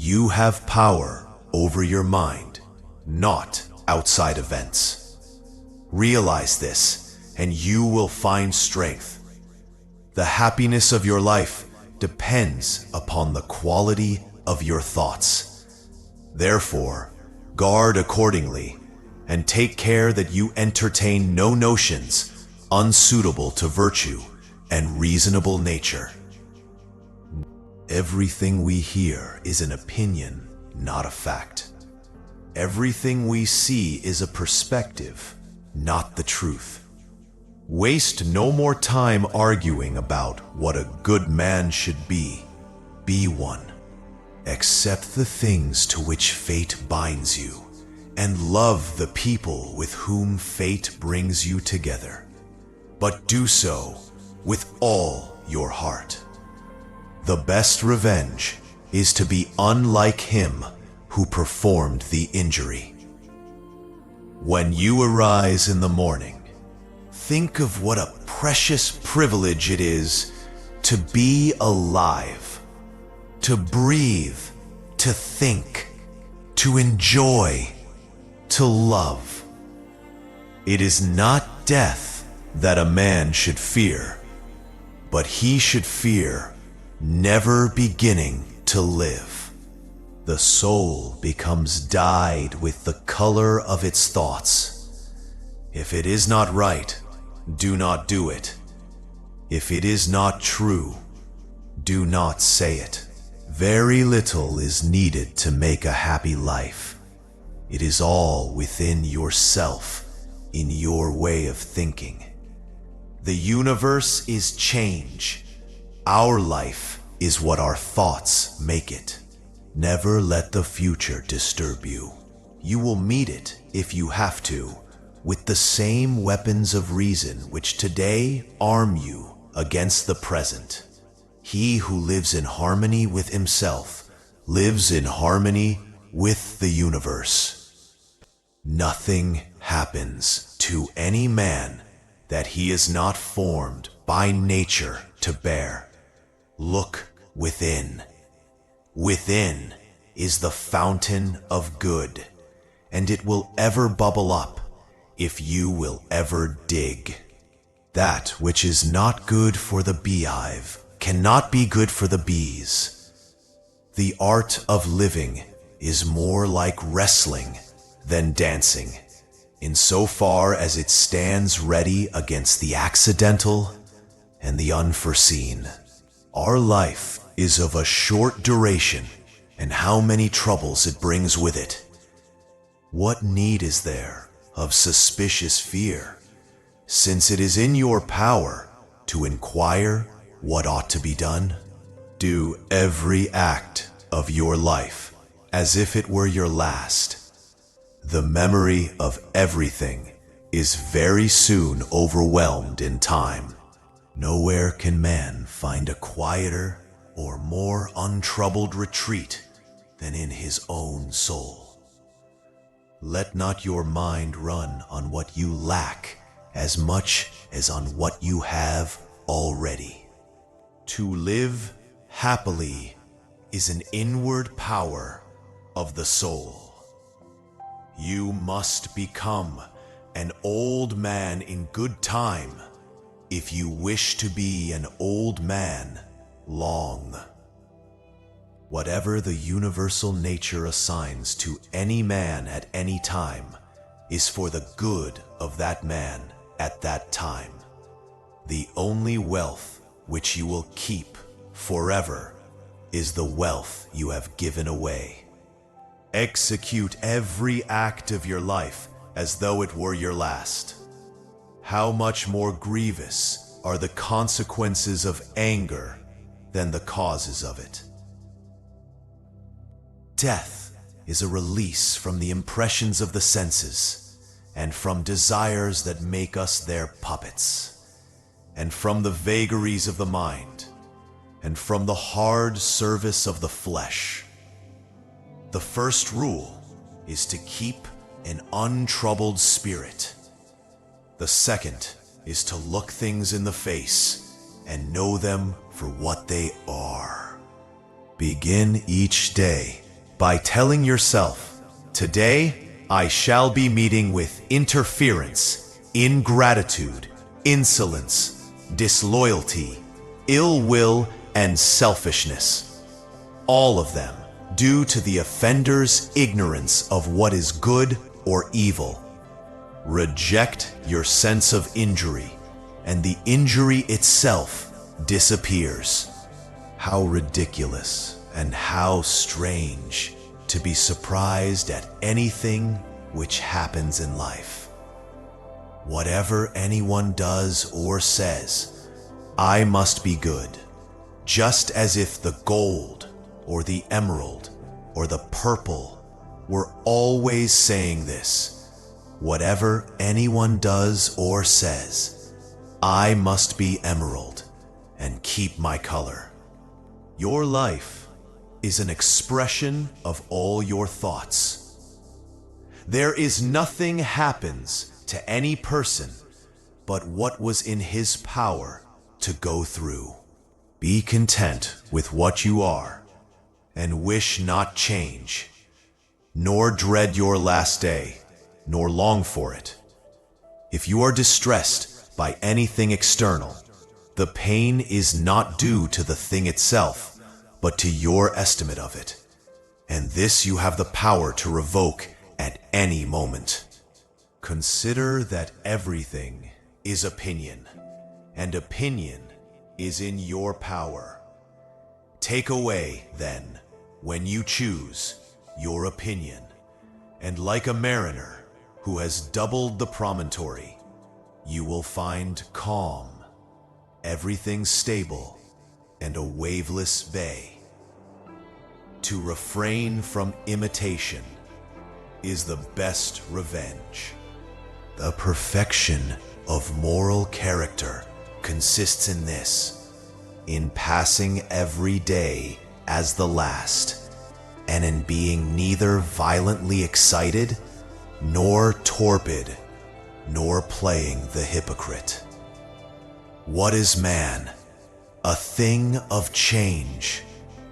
You have power over your mind, not outside events. Realize this, and you will find strength. The happiness of your life depends upon the quality of your thoughts. Therefore, guard accordingly, and take care that you entertain no notions unsuitable to virtue and reasonable nature. Everything we hear is an opinion, not a fact. Everything we see is a perspective, not the truth. Waste no more time arguing about what a good man should be. Be one. Accept the things to which fate binds you, and love the people with whom fate brings you together. But do so with all your heart. The best revenge is to be unlike him who performed the injury. When you arise in the morning, think of what a precious privilege it is to be alive, to breathe, to think, to enjoy, to love. It is not death that a man should fear, but he should fear never beginning to live. The soul becomes dyed with the color of its thoughts. If it is not right, do not do it. If it is not true, do not say it. Very little is needed to make a happy life. It is all within yourself, in your way of thinking. The universe is change. Our life is what our thoughts make it. Never let the future disturb you. You will meet it, if you have to, with the same weapons of reason which today arm you against the present. He who lives in harmony with himself lives in harmony with the universe. Nothing happens to any man that he is not formed by nature to bear. Look within. Within is the fountain of good, and it will ever bubble up if you will ever dig. That which is not good for the beehive cannot be good for the bees. The art of living is more like wrestling than dancing, insofar as it stands ready against the accidental and the unforeseen. Our life is of a short duration, and how many troubles it brings with it. What need is there of suspicious fear, since it is in your power to inquire what ought to be done? Do every act of your life as if it were your last. The memory of everything is very soon overwhelmed in time. Nowhere can man find a quieter or more untroubled retreat than in his own soul. Let not your mind run on what you lack as much as on what you have already. To live happily is an inward power of the soul. You must become an old man in good time if you wish to be an old man long. Whatever the universal nature assigns to any man at any time is for the good of that man at that time. The only wealth which you will keep forever is the wealth you have given away. Execute every act of your life as though it were your last. How much more grievous are the consequences of anger than the causes of it? Death is a release from the impressions of the senses, and from desires that make us their puppets, and from the vagaries of the mind, and from the hard service of the flesh. The first rule is to keep an untroubled spirit. The second is to look things in the face and know them for what they are. Begin each day by telling yourself, today I shall be meeting with interference, ingratitude, insolence, disloyalty, ill will, and selfishness. All of them due to the offender's ignorance of what is good or evil. Reject your sense of injury, and the injury itself disappears. How ridiculous and how strange to be surprised at anything which happens in life. Whatever anyone does or says, I must be good, just as if the gold or the emerald or the purple were always saying this. Whatever anyone does or says, I must be emerald and keep my color. Your life is an expression of all your thoughts. There is nothing happens to any person but what was in his power to go through. Be content with what you are, and wish not change, nor dread your last day, nor long for it. If you are distressed by anything external, the pain is not due to the thing itself, but to your estimate of it, and this you have the power to revoke at any moment. Consider that everything is opinion, and opinion is in your power. Take away, then, when you choose, your opinion, and like a mariner who has doubled the promontory, you will find calm, everything stable, and a waveless bay. To refrain from imitation is the best revenge. The perfection of moral character consists in this, in passing every day as the last, and in being neither violently excited, nor torpid, nor playing the hypocrite. What is man? A thing of change,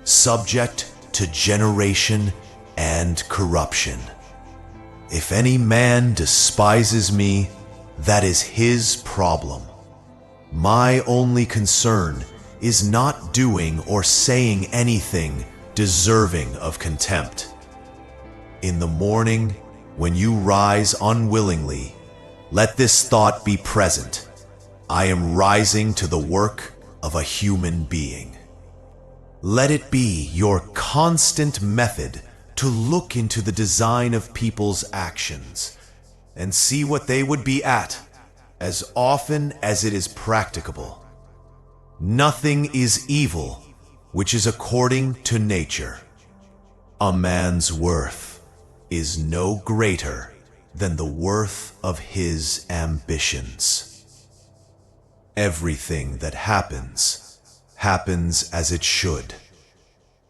subject to generation and corruption. If any man despises me, that is his problem. My only concern is not doing or saying anything deserving of contempt. In the morning, when you rise unwillingly, let this thought be present. I am rising to the work of a human being. Let it be your constant method to look into the design of people's actions and see what they would be at as often as it is practicable. Nothing is evil which is according to nature. A man's worth is no greater than the worth of his ambitions. Everything that happens, happens as it should,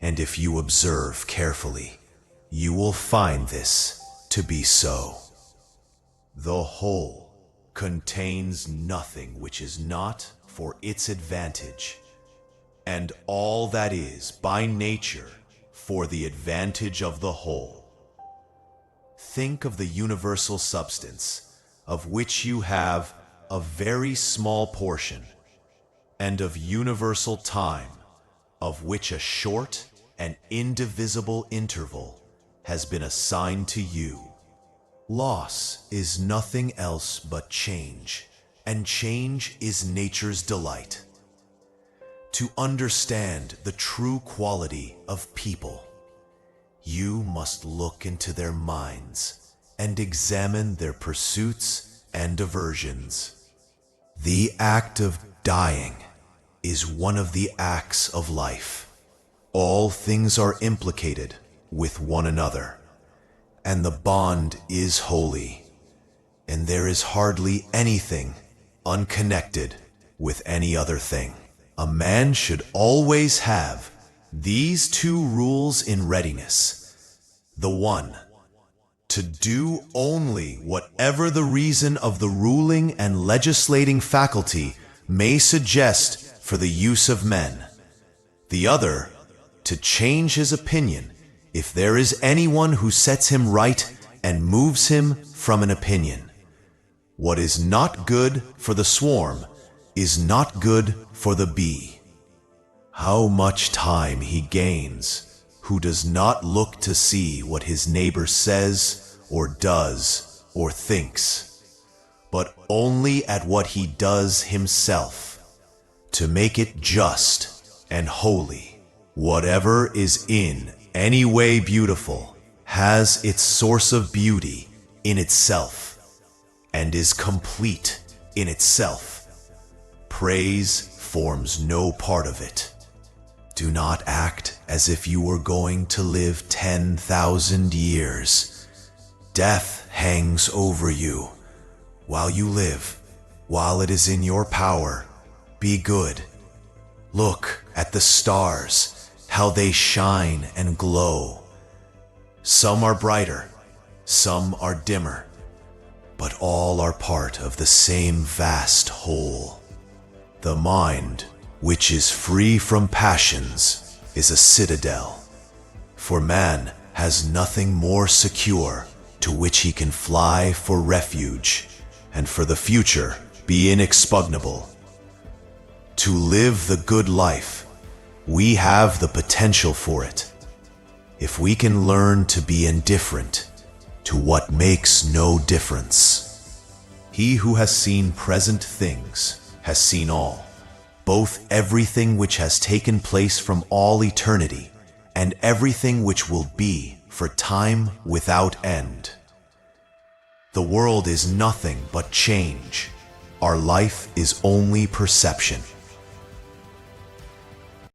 and if you observe carefully, you will find this to be so. The whole contains nothing which is not for its advantage, and all that is by nature for the advantage of the whole. Think of the universal substance, of which you have a very small portion, and of universal time, of which a short and indivisible interval has been assigned to you. Loss is nothing else but change, and change is nature's delight. To understand the true quality of people, you must look into their minds and examine their pursuits and aversions. The act of dying is one of the acts of life. All things are implicated with one another, and the bond is holy, and there is hardly anything unconnected with any other thing. A man should always have these two rules in readiness. The one, to do only whatever the reason of the ruling and legislating faculty may suggest for the use of men. The other, to change his opinion if there is anyone who sets him right and moves him from an opinion. What is not good for the swarm is not good for the bee. How much time he gains who does not look to see what his neighbor says or does or thinks, but only at what he does himself, to make it just and holy. Whatever is in any way beautiful has its source of beauty in itself and is complete in itself. Praise forms no part of it. Do not act as if you were going to live 10,000 years. Death hangs over you. While you live, while it is in your power, be good. Look at the stars, how they shine and glow. Some are brighter, some are dimmer, but all are part of the same vast whole. The mind, which is free from passions, is a citadel, for man has nothing more secure to which he can fly for refuge, and for the future be inexpugnable. To live the good life, we have the potential for it, if we can learn to be indifferent to what makes no difference. He who has seen present things has seen all, both everything which has taken place from all eternity and everything which will be for time without end. The world is nothing but change. Our life is only perception.